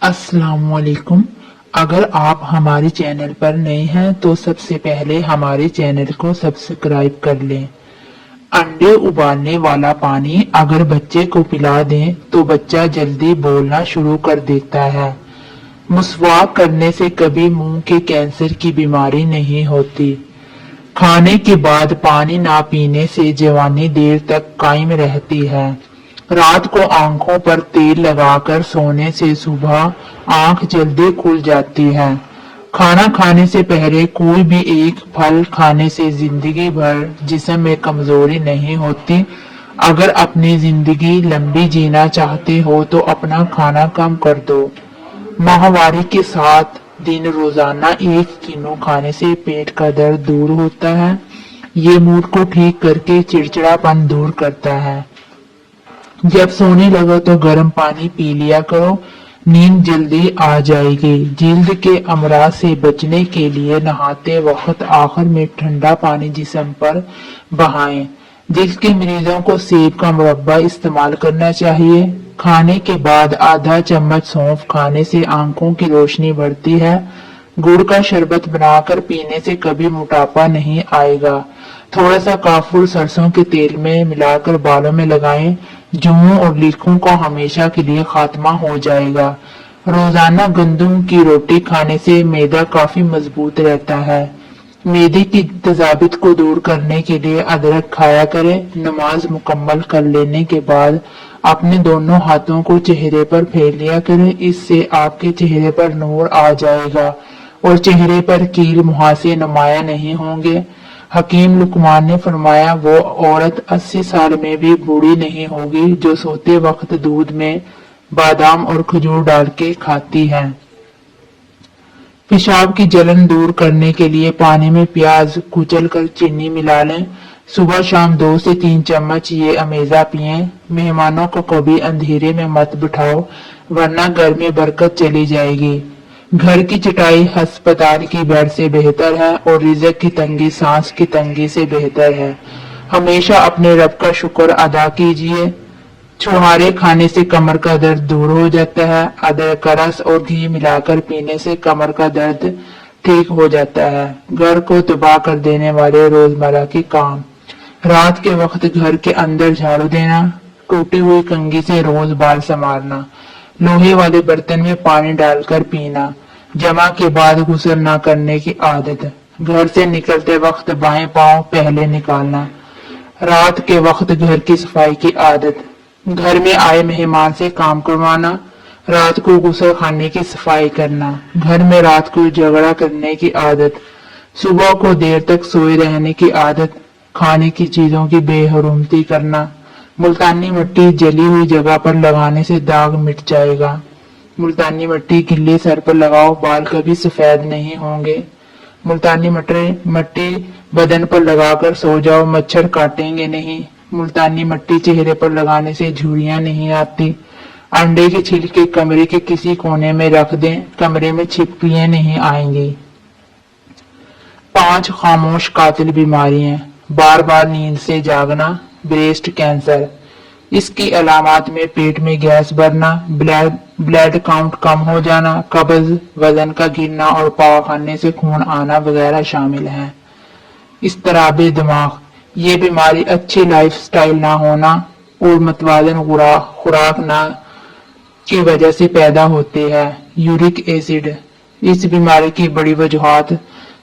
अस्सलाम वालेकुम। अगर आप हमारे चैनल पर नए हैं तो सबसे पहले हमारे चैनल को सब्सक्राइब कर लें। अंडे उबालने वाला पानी अगर बच्चे को पिला दें तो बच्चा जल्दी बोलना शुरू कर देता है। मुस्वाक करने से कभी मुंह के कैंसर की बीमारी नहीं होती। खाने के बाद पानी ना पीने से जवानी देर तक कायम रहती है। रात को आंखों पर तेल लगाकर सोने से सुबह आंख जल्दी खुल जाती है। खाना खाने से पहले कोई भी एक फल खाने से जिंदगी भर जिस्म में कमजोरी नहीं होती। अगर अपनी जिंदगी लंबी जीना चाहते हो तो अपना खाना कम कर दो। माहवारी के 7 दिन रोजाना 1 किलो खाने से पेट का दर्द दूर होता है। ये मूड को ठीक करके चिड़चिड़ापन दूर करता है। जब सोने लगो तो गर्म पानी पी लिया करो, नींद जल्दी आ जाएगी। जिल्द के अमराज से बचने के लिए नहाते वक्त आखिर में ठंडा पानी जिस्म पर बहाएं। दिल के मरीजों को सेब का मुरब्बा इस्तेमाल करना चाहिए। खाने के बाद आधा चम्मच सौंफ खाने से आंखों की रोशनी बढ़ती है। गुड़ का शरबत बनाकर पीने से कभी मोटापा नहीं आएगा। थोड़ा सा काफूर सरसों के तेल में मिलाकर बालों में लगाएं। जुओं और लीखों का हमेशा के लिए खात्मा हो जाएगा। रोजाना गंदम की रोटी खाने से मैदा काफी मजबूत रहता है। मैदे की तजाबित को दूर करने के लिए अदरक खाया करें। नमाज मुकम्मल कर लेने के बाद अपने दोनों हाथों को चेहरे पर फेर लिया करें। इससे आपके चेहरे पर नूर आ जाएगा और चेहरे पर कील मुहासे नुमाया नहीं होंगे। हकीम लुकमान ने फरमाया, वो औरत 80 साल में भी बूढ़ी नहीं होगी जो सोते वक्त दूध में बादाम और खजूर डाल के खाती है। पेशाब की जलन दूर करने के लिए पानी में प्याज कुचल कर चीनी मिला लें। सुबह शाम 2 से 3 चम्मच ये अमेजा पिएं। मेहमानों को कभी अंधेरे में मत बिठाओ वरना घर में बरकत चली जाएगी। घर की चटाई अस्पताल की बेड से बेहतर है और रिज़्क की तंगी सांस की तंगी से बेहतर है। हमेशा अपने रब का शुक्र अदा कीजिए। छुहारे खाने से कमर का दर्द दूर हो जाता है। अदरक का रस और घी मिलाकर पीने से कमर का दर्द ठीक हो जाता है। घर को तबाह कर देने वाले रोजमर्रा के काम। रात के वक्त घर के अंदर झाड़ू देना, टूटी हुई कंघी से रोज बाल संवारना, लोहे वाले बर्तन में पानी डालकर पीना, जमा के बाद गुस्ल न करने की आदत, घर से निकलते वक्त बाएं पांव पहले निकालना, रात के वक्त घर की सफाई की आदत, घर में आए मेहमान से काम करवाना, रात को गुस्ल खाने की सफाई करना, घर में रात को झगड़ा करने की आदत, सुबह को देर तक सोए रहने की आदत, खाने की चीजों की बेहरमती करना। मुल्तानी मिट्टी जली हुई जगह पर लगाने से दाग मिट जाएगा। मुल्तानी मिट्टी गिल्ले सर पर लगाओ, बाल कभी सफेद नहीं होंगे। मुल्तानी मिट्टी बदन पर लगाकर सो जाओ, मच्छर काटेंगे नहीं। मुल्तानी मिट्टी चेहरे पर लगाने से झुर्रियां नहीं आती। अंडे के छिलके कमरे के किसी कोने में रख दें, कमरे में छिपकलियां नहीं आएंगी। 5 खामोश कातिल बीमारियां। बार बार नींद से जागना, ब्रेस्ट कैंसर। इसकी अलामात में पेट में गैस भरना, ब्लड काउंट कम हो जाना, कब्ज, वजन का गिरना और पाखाने से खून आना वगैरह शामिल हैं। इस्तराबे दिमाग। ये बीमारी अच्छी लाइफस्टाइल ना होना और मतवाजन खुराक ना की वजह से पैदा होती है। Uric acid. इस बीमारी की बड़ी वजूहात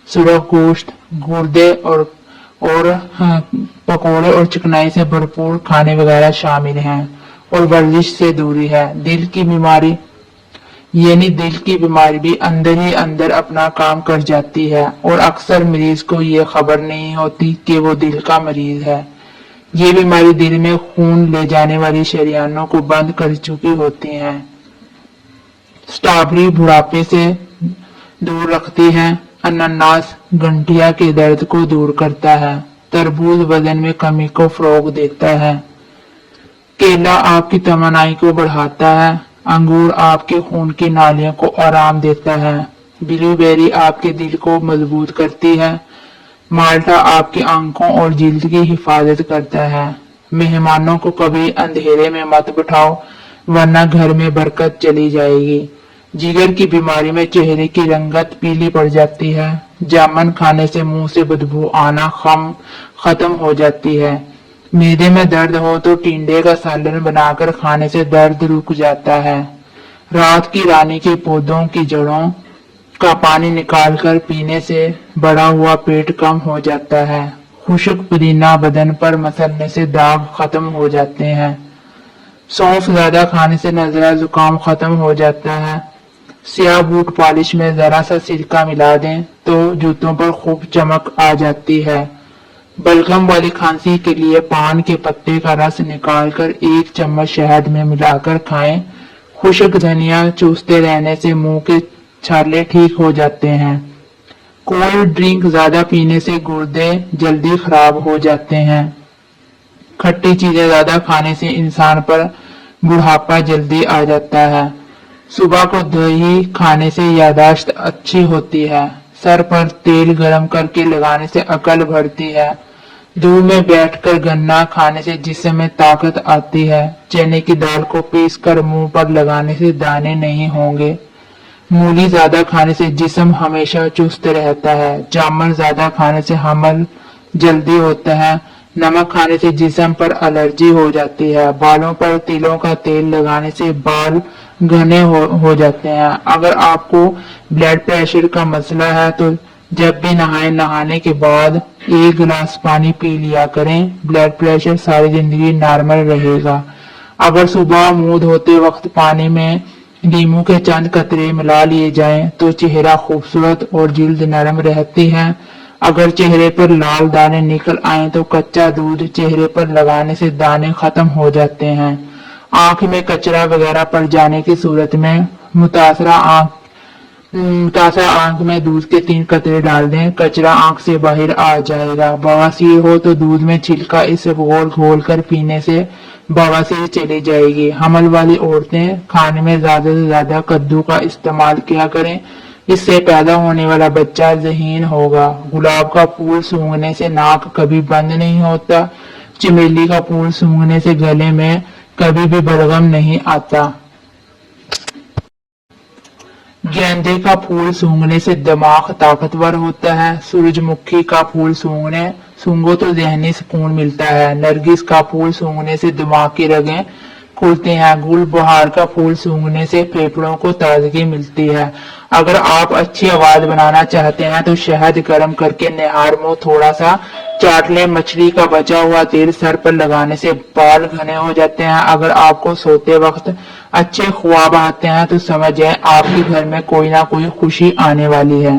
सुरख गोश्त, गुर्दे और पकोड़े और चिकनाई से भरपूर खाने वगैरह शामिल हैं और वर्जिश से दूरी है। दिल की बीमारी यानी दिल की बीमारी भी अंदर ही अंदर अपना काम कर जाती है और अक्सर मरीज को ये खबर नहीं होती कि वो दिल का मरीज है। ये बीमारी दिल में खून ले जाने वाली शरियानों को बंद कर चुकी होती है। स्ट्रॉबेरी बुढ़ापे से दूर रखती है। अनानास गंठिया के दर्द को दूर करता है। तरबूज वजन में कमी को फरोग देता है। केला आपकी तमन्नाई को बढ़ाता है। अंगूर आपके खून की नालियों को आराम देता है। ब्लूबेरी आपके दिल को मजबूत करती है। माल्टा आपकी आंखों और जिल्द की हिफाजत करता है। मेहमानों को कभी अंधेरे में मत बिठाओ वरना घर में बरकत चली जाएगी। जिगर की बीमारी में चेहरे की रंगत पीली पड़ जाती है। जामुन खाने से मुंह से बदबू आना खत्म हो जाती है। मैदे में दर्द हो तो टिंडे का सालन बनाकर खाने से दर्द रुक जाता है। रात की रानी के पौधों की जड़ों का पानी निकालकर पीने से बढ़ा हुआ पेट कम हो जाता है। खुश्क पुदीना बदन पर मसलने से दाग खत्म हो जाते हैं। सौंफ ज्यादा खाने से नजला जुकाम खत्म हो जाता है। स्याह बूट पॉलिश में जरा सा सिरका मिला दें तो जूतों पर खूब चमक आ जाती है। बलगम वाली खांसी के लिए पान के पत्ते का रस निकालकर 1 चम्मच शहद में मिलाकर खाएं। खुश्क धनिया चूसते रहने से मुंह के छाले ठीक हो जाते हैं। कोल्ड ड्रिंक ज्यादा पीने से गुर्दे जल्दी खराब हो जाते हैं। खट्टी चीजें ज्यादा खाने से इंसान पर बुढ़ापा जल्दी आ जाता है। सुबह को दही खाने से यादाश्त अच्छी होती है। सर पर तेल गरम करके लगाने से अकल बढ़ती है। धूप में बैठकर गन्ना खाने से जिस्म में ताकत आती है। चने की दाल को पीसकर मुंह पर लगाने से दाने नहीं होंगे। मूली ज्यादा खाने से जिस्म हमेशा चुस्त रहता है। जामुन ज्यादा खाने से हमल जल्दी होता है। नमक खाने से जिस्म पर एलर्जी हो जाती है। बालों पर तिलों का तेल लगाने से बाल घने हो जाते हैं। अगर आपको ब्लड प्रेशर का मसला है तो जब भी नहाने के बाद 1 गिलास पानी पी लिया करें। ब्लड प्रेशर सारी जिंदगी नॉर्मल रहेगा। अगर सुबह मुंह धोते वक्त पानी में नींबू के चंद कतरे मिला लिए जाएं तो चेहरा खूबसूरत और जिल्द नरम रहती है। अगर चेहरे पर लाल दाने निकल आए तो कच्चा दूध चेहरे पर लगाने से दाने खत्म हो जाते हैं। आंख में कचरा वगैरह पड़ जाने की सूरत में मुतासरा आंख में दूध के 3 कतरे डाल दें। कचरा आंख से बाहर आ जाएगा। बवासीर हो तो दूध में छिलका इसे घोल कर पीने से बवासीर चली जाएगी। हमल वाली औरतें खाने में ज्यादा से ज्यादा कद्दू का इस्तेमाल किया करें। इससे पैदा होने वाला बच्चा ज़हीन होगा। गुलाब का फूल सूंघने से नाक कभी बंद नहीं होता। चमेली का फूल सूंघने से गले में कभी भी बलगम नहीं आता। गेंदे का फूल सूंघने से दिमाग ताकतवर होता है। सूरजमुखी का फूल सूंघो तो ज़हनी सुकून मिलता है। नरगिस का फूल सूंघने से दिमाग की रगें खुलते हैं। गुलबहार का फूल सूंघने से फेफड़ों को ताजगी मिलती है। अगर आप अच्छी आवाज बनाना चाहते हैं तो शहद गर्म करके निहार मुंह थोड़ा सा चाट लें। मछली का बचा हुआ तेल सर पर लगाने से बाल घने हो जाते हैं। अगर आपको सोते वक्त अच्छे ख्वाब आते हैं तो समझ जाए आपके घर में कोई ना कोई खुशी आने वाली है।